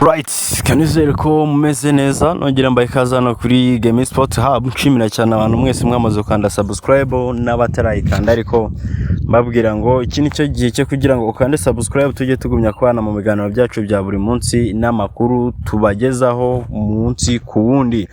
Right, kanizere ko mumeze neza nongera mbaye kazana kuri Game Sport Hub. Nshimira cyane abantu mwese mwamaze ukanda subscribe n'abatarayikanda, ariko mbabwira ngo iki nicyo gihe cyo kugira ngo ukande subscribe tujye tugumya kwana mu biganiro byacu bya buri munsi n'amakuru tubagezaho munsi ku wundi.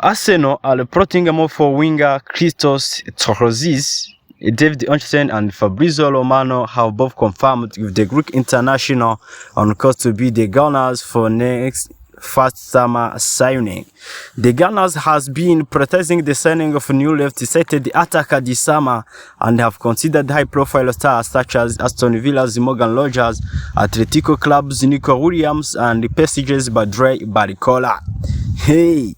Arsenal are reporting a move for winger Christos Tsourtzis. David Onstein and Fabrizio Romano have both confirmed with the Greek international on course to be the Gunners for next first summer signing. The Gunners has been protesting the signing of new left-sided attacker this summer and have considered high-profile stars such as Aston Villa's Morgan Rogers, Atletico Club's Nico Williams, and PSG's Badre Barcola. Hey!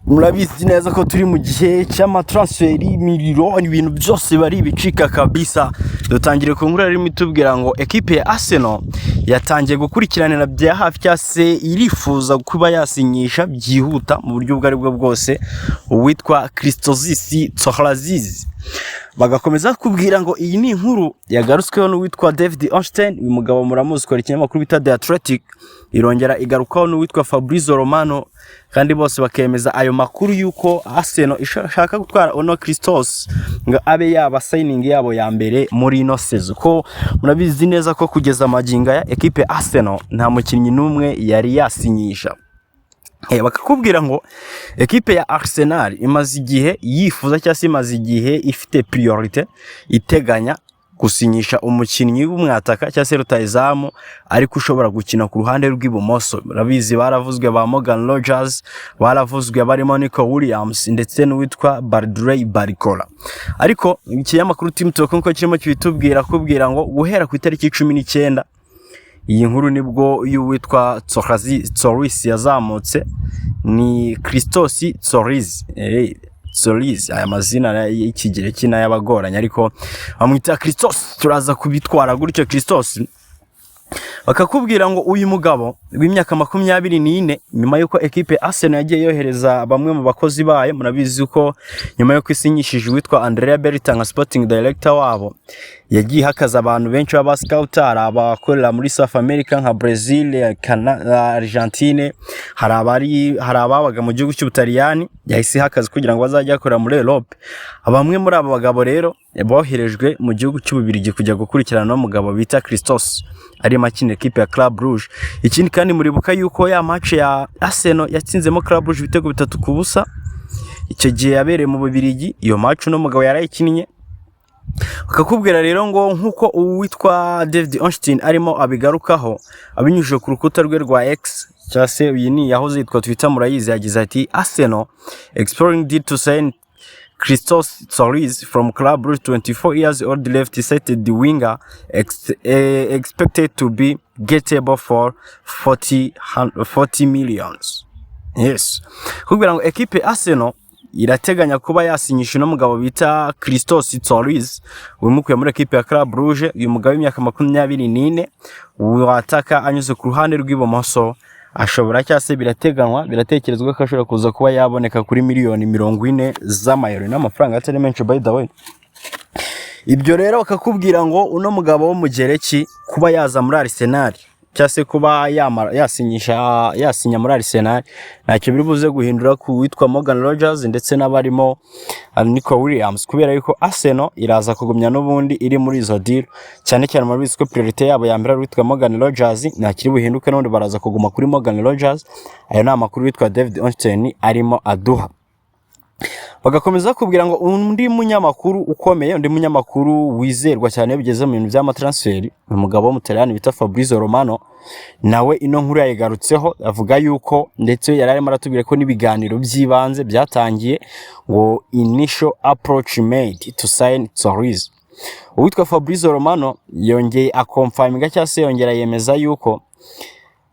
Murabizi neza ko turi mu gihe cy'amatransferi miliro ibintu byose bari bicika kabisa. Dutangire ku nkuru rero mitubwira ngo equipe ya Arsenal yatangiye gukurikiranira bya hafi cyase irifuza kuba yasinyisha byihuta mu buryo bwari bwo bwose uwitwa Christos Tsourtzis. Bagakomeza kubwira ngo iyi ni inkuru yagarutsweho n'uwitwa David Onstein, uyu mugabo muramuzi ko ikinyamakuru bita The Athletic, irongera igarukaho n'uwitwa Fabrizio Romano, kandi bose bakemeza ayo makuru yuko Arsenal ishaka gutwara ono Christos ngo abe yaba signing yabo ya mbere muri ino season. Ko murabizi neza ko kugeza maginga ya equipe Arsenal nta mukinnyi numwe yari yasinyisha. Bakakubwira ngo equipe ya Arsenal imaze igihe yifuza cyangwa se imaze igihe ifite priority iteganya gusinyisha umukinnyi w'umwataka cyangwa se rutayizamu ariko ushobora gukina ku ruhande rw'ibumoso. Murabizi baravuzwe ba Morgan Rogers, baravuzwe barimo Nico Williams ndetse n'uwitwa Badre Barcola. Ariko ikinyamakuru Team Talk nko kirimo kibitubwira kubwira ngo guhera ku itariki 19 iyi nkuru nibwo y'uwitwa Tsourtzis yazamutse, ni Christos Tsourtzis. Aya mazina y'ikigireki n'ayabagoranye ariko bamwita Christos, turaza kubitwara gutyo Christos. Bakakubwira ngo uyu mugabo w'imyaka 24 nyuma yuko equipe Arsenal yagiye yohereza bamwe mu bakozi bayo. Murabizi uko nyuma yo kwisinyishije witwa Andrea Berta nka sporting director wabo yagiye hakaza abantu benshi baba scouter abakorera muri South America nka Brazil, Argentine, hari ababaga mu gihugu cy'Ubutaliyani, yahise hakaza kugira ngo bazajya akora muri Europe. Abamwe muri abo bagabo rero boherejwe mu gihugu cy'Ububirigi kujya gukurikirana no mugabo bita Christos ari makine equipe ya Club Brugge. Ikindi kandi muribuka yuko ya match ya Arsenal yatsinzemo Club Brugge ibitego 3-0 icyo gihe yabereye mu Bubirigi. Iyo match no mugabo yarayikinnye. Bakakubwira rero ngo nkuko uwitwa David Onstein arimo abigarukaho abinyujije ku rukuta rwe rwa X cyangwa se uyu ni yahoze yitwa Twitter, murayizi, yagize ati Arsenal exploring deal to sign Christos Tsourtzis from Club Brugge. 24 years old left-sided winger expected to be gettable for 40 millions. Yes. Kubwira ngo equipe Arsenal irateganya kuba yasinyisha no mugabo bita Christos Tsourtzis wimukuye muri equipe ya Club Brugge. Uyu mugabo w'imyaka 24 wataka anyuze ku ruhande rw'ibumoso, ashobora cyase biratekerezwa ko ashobora kuza kuba yaboneka kuri miliyoni 40 z'amayero n'amafaranga atari menshi by the way. Ibyo rero bakakubwira ngo uno mugabo wo mu Gereki kuba yaza muri Arsenal cyase kuba yasinya muri Arsenal ntacyo biri buze guhindura ku witwa Morgan Rogers ndetse n'abarimo Nico Williams, kubera yuko Arsenal iraza kugumya n'ubundi iri muri izo deal, cyane cyane muri bisiko priority yabo ya mbere witwa Morgan Rogers ntakiri buhinduke n'undi baraza kuguma kuri Morgan Rogers. Ayo ni amakuru witwa David Onstein arimo aduha. Bagakomeza kubwira ngo undi munyamakuru ukomeye, undi munyamakuru wizerwa cyane bigeze mu bintu by'amatransferi, umugabo w'Umutaliyani bita Fabrizio Romano, nawe ino nkuru yayigarutseho avuga yuko ndetse yari arimo aratubwira ko n'ibiganiro by'ibanze byatangiye ngo initial approach made to sign Tsourtzis. Uwitwa Fabrizio Romano yongeye akonfirminga cyangwa se yongera yemeza yuko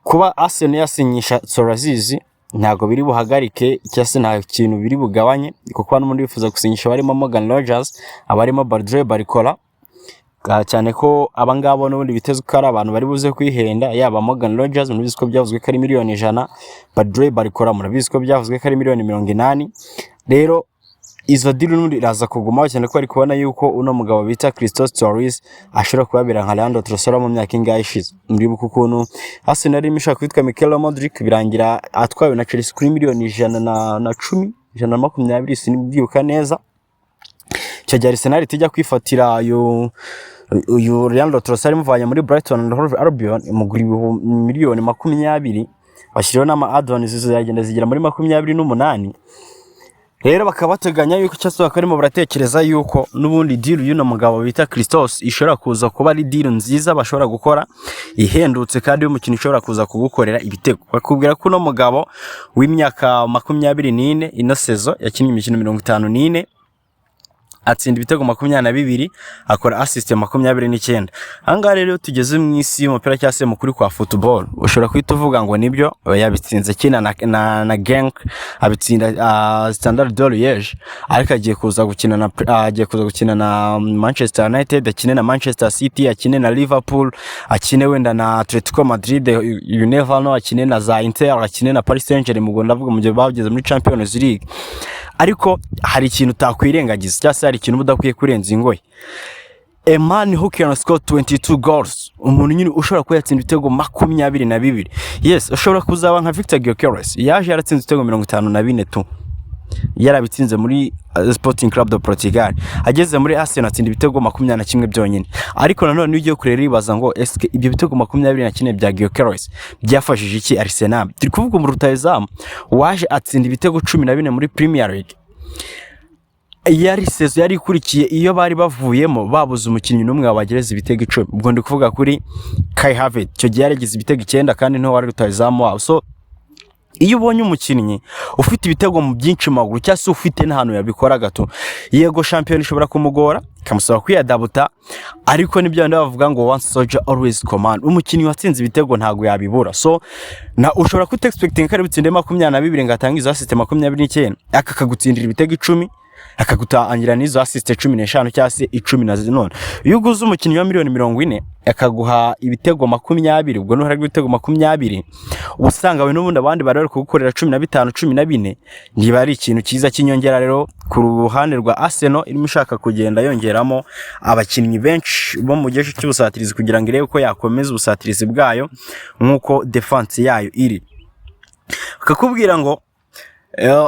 kuba Arsenal yasinyisha Tsourtzis ntago biri buhagarike cyangwa se nta kintu biri bugabanye, kuko n'umuntu wifuza gusinyisha barimo Morgan Rogers, abarimo Badre Barcola, cyane ko abangabo n'ubundi bitezwe ko ari abantu bari buze kwihenda. Yaba Morgan Rogers murabizi ko byavuzwe ko ari miliyoni 100, Badre Barcola murabizi ko byavuzwe ko ari miliyoni 80. Rero izo deal n'undi iraza kugumaho cyane ko ari kubona yuko uno mugabo bita Christos Torres ashobora kubabira nka Leandro Trossard mu myaka ingahe ishize. Muribuka ukuntu Arsenal irimo ishaka kwitwa Mikel Modric birangira atwawe na Chelsea kuri miliyoni 110 120 sinibyibuka neza. Cyo gihe Arsenal tijya kwifatira uyu Leandro Trossard muvanye muri Brighton and Hove Albion imugura miliyoni 20 bashyiriho n'ama add-ons zizagenda zigira muri 28. Rero bakaba bateganya yuko cyase bakarimo baratekereza yuko nubundi deal y'uno mugabo bita Christos ishobora kuza kuba ari deal nziza bashobora gukora ihendutse kandi y'umukino ishobora kuza kugukorera ibitego. Bakubwira ko uno mugabo w'imyaka 24 ino sezo yakinnye imikino 54 atsinda ibitego 22 akora assist 29. Anga rero tugeze mu isi y'umupira cyase mukuri kwa football ushobora kwita uvuga ngo nibyo yabitsinze kina na Genk abitsinda Standard de Liège ariko agiye kuza gukina na Manchester United, akine na Manchester City, akine na Liverpool, akine wenda na Atletico Madrid, you never know, akine na za Inter, akine na Paris Saint-Germain mu Rwanda avuga mu gihe bageze muri Champions League. Ariko hari ikintu utakwirengagiza cyase hari ikintu budakwiye kurenza ingoyi. A man who can score 22 goals, umuntu nyine ushobora kuba yatsinda ibitego 22. Yes, ushobora kuzaba nka Victor Gyökeres yaje yaratsinze ibitego 54 tu yarabitsinze muri Sporting Club de Portugal, ageze muri Arsenal atsinda ibitego 21 byonyine. Ariko nanone ugiye kurera ibaza ngo eske ibyo bitego 24 bya Gyökeres byafashije iki Arsenal? Turi kuvuga mu rutayizamu waje atsinda ibitego 14 muri Premier League. Yari sezo yari ikurikiye iyo bari bavuyemo babuze umukinnyi n'umwe wabagereza ibitego 10. Ubwo ndi kuvuga kuri Kai Havertz cyo gihe yaragize ibitego 9 kandi nto wari rutayizamu wabo. So iyo ubonye umukinnyi ufite ibitego mu byinshi maguru cyase ufite n'ahantu yabikora gato, yego champion ishobora kumugora kamusaba kwiyadabuta, ariko nibyo ndavuga ngo once soldier always command. Umukinnyi watsinze ibitego ntago yabibura. So na ushobora kwita expecting kari bitsinde 22 ngatanga izo assist 29 akakagutsindira ibitego 10 akagutangira n'izo assist 15 cyase 10 na none. Iyo uguze umukinnyi wa miliyoni 40 akaguha ibitego 20, ubwo no hari ibitego 20 usanga we n'ubundi abandi bari kugukorera 15 14 niba ari ikintu cyiza kinyongera. Rero ku ruhande rwa Arsenal irimo ishaka kugenda yongeramo abakinnyi benshi bo mu gihe cy'ubusatirizi kugira ngo irebe ko yakomeza ubusatirizi bwayo nkuko defense yayo iri. Bakakubwira ngo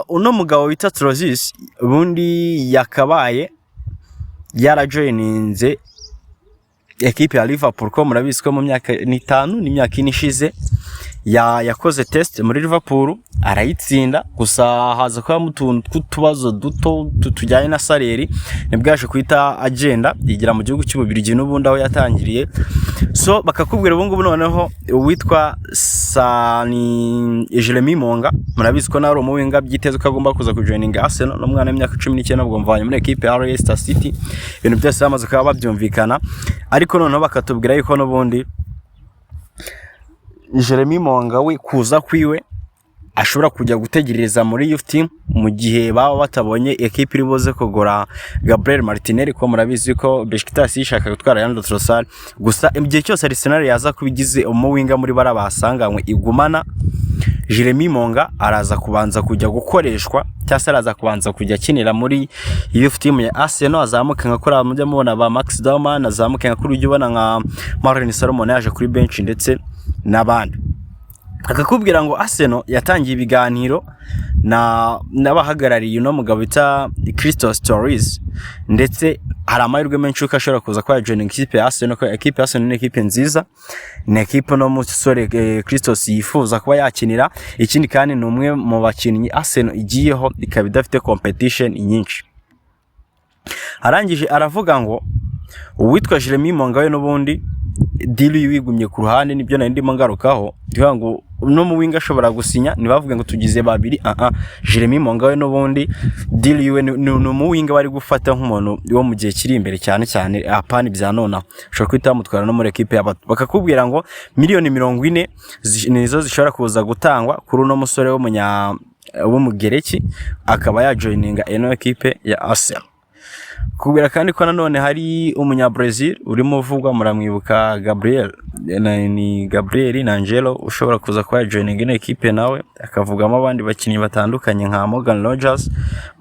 uno mugabo bita Trossard ubundi yakabaye yarajoininze equipe ya Liverpool ko murabizi ko mu myaka 5 n'imyaka inishize yakoze test muri Liverpool arayitsinda, gusa haza kwa mutuntu kutubazo duto tujyanye na saleri nibwaje kwita agenda yigira mu gihugu cy'Ububirigi n'ubundi aho yatangiriye. So bakakubwira ubu ngubu noneho witwa Sani Jeremy Monga murabizi ko nari umuwinga byiteze ko agomba kuza kujoininga Arsenal n'umwana w'imyaka 19 ubwo mvanye muri equipe ya Leicester City. Ibintu byose bamaze kuba babyumvikana, ariko noneho bakatubwira yuko n'ubundi Jeremy Monga we kuza kwiwe ashobora kujya gutegereza muri youth team mu gihe baba batabonye equipe iri boze kugora Gabriel Martinelli ko murabizi ko Besiktas ishaka gutwara Leandro Trossard. Gusa igihe cyose Arsenal yaza kubigize umuwinga muri bara basanganywe igumana, Jeremy Monga araza kubanza kujya gukoreshwa cyase araza kubanza kujya kinira muri youth team ya Arsenal, azamuka nkakora mujya mubona ba Max Dauman, azamuka nkakuri ujye ubona nka Martin Salomon yaje kuri bench ndetse n'abandi. Akakubwira ngo Arsenal yatangiye ibiganiro n'abahagarariye uno mugabo bita Christos Torres, ndetse hari amahirwe menshi uko ashobora kuza kwa joining equipe ya Arsenal ko equipe ya Arsenal ni equipe nziza, ni equipe no musore Christos yifuza kuba yakinira. Ikindi kandi ni umwe mu bakinnyi Arsenal igiyeho ikaba idafite competition nyinshi. Arangije aravuga ngo uwitwa Jeremy Monga we n'ubundi deal yigumye ku ruhande nibyo nari ndimo ngarukaho, ndivuga ngo no mu winga ashobora gusinya nibavuga ngo tugize babiri. Jeremy Monga we n'ubundi deal yiwe no mu winga bari gufata nk'umuntu wo mu gihe kiri imbere cyane cyane apani bya nona ushobora kwita mutwara no muri equipe y'abato. Bakakubwira ngo miliyoni 40 nizo zishobora kuza gutangwa kuri uno musore wo mu Gereki akaba ya joininga eno equipe ya Arsenal. kubera kandi ko nanone hari umunya Brazil urimo uvugwa muramwibuka Gabriel Nangelo ushobora kuza kwa joining ino equipe nawe akavugamo abandi bakinnyi batandukanye nka Morgan Rogers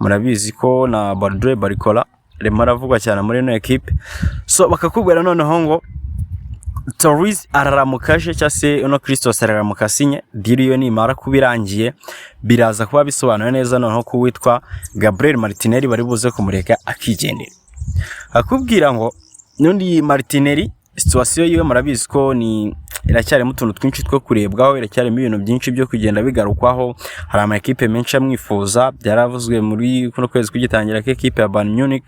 murabizi ko na Baldre Barcola rema aravugwa cyane muri ino equipe. So bakakubwira noneho ngo Torres araramukashe cyase uno Christos araramukasinya deal yo nimara kubirangiye biraza kuba bisobanura neza noneho ko witwa Gabriel Martinelli bari buze kumureka akigendera. Akubwira ngo nundi Martinelli situation yiwe murabizi ko ni iracyari mu tuntu twinshi two kurebwaho, iracyari mu ibintu byinshi byo kugenda bigarukwaho. Hari ama equipe menshi amwifuza, byaravuzwe muri kuno kwezi kugitangira ke equipe ya Bayern Munich,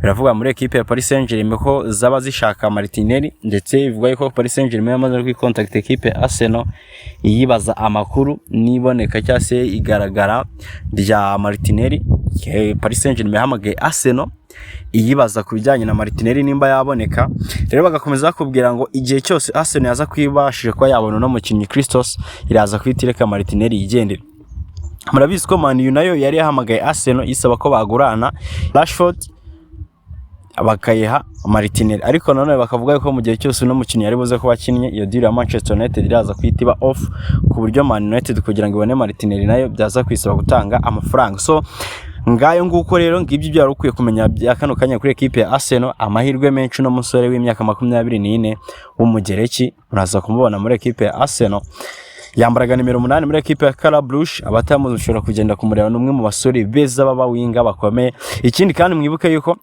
biravuga muri equipe ya Paris Saint-Germain ko zaba zishaka Martinelli, ndetse bivuga ko Paris Saint-Germain yamaze kwicontact equipe Arsenal iyibaza amakuru niboneka cyase igaragara rya Martinelli. Paris Saint-Germain hamagaye Arsenal iyibaza kubijyanye na Martinelli nimba yaboneka. Rero bagakomeza kubwira ngo igihe cyose Arsenal yaza kwibashije ko yabona no mukinnyi Christos iraza kwitireka Martinelli yigendera. Murabizi ko Man U nayo yari yahamagaye Arsenal isaba ko bagurana Rashford bakayiha Martinelli, ariko nanone bakavuga ko mu gihe cyose no mukinnyi yari buze ko bakinnye iyo deal ya Manchester United iraza kwitiba off ku buryo Man United kugira ngo ibone Martinelli nayo byaza kwisaba gutanga amafaranga. So ngayo nguko rero ngibyo byari ukwiye kumenya bya kano kanya kuri equipe ya Arsenal. Amahirwe menshi no musore w'imyaka 24 w'umugereki muraza kumubona muri equipe ya Arsenal. Yambaraga nimero 8 muri equipe ya Club Brugge. Abatamuzushora kugenda kumureba numwe mu basore beza baba winga bakomeye. Ikindi kandi mwibuke yuko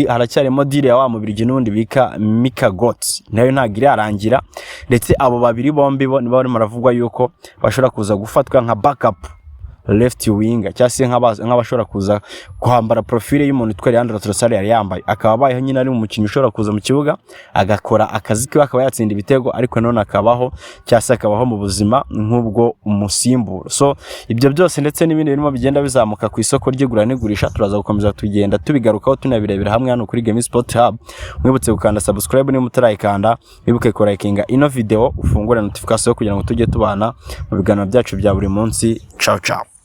haracyarimo deal ya wa mubirigi nundi bika Mika Götze nayo ntagire arangira, ndetse abo babiri bombi bo niba bari maravugwa yuko bashobora kuza gufatwa nka backup left winger cyase nk'abashobora kuza kwambara profile y'umuntu twari Leandro Trossard yari yambaye, akaba bayeho nyine ari umukinnyi ushobora kuza mu kibuga agakora akazi ke akaba yatsinda ibitego, ariko none akabaho cyase akabaho mu buzima nk'ubwo umusimburo. So ibyo byose ndetse n'ibindi birimo bigenda bizamuka ku isoko ry'igura n'igurisha turaza gukomeza tugenda tubigarukaho tunabirebera hamwe hano kuri Game Sport Hub. Mwibutse gukanda subscribe niba mutarayikanda, wibuke ko likinga ino video ufungure notification kugira ngo tujye tubana mu biganiro byacu bya buri munsi. Ciao ciao.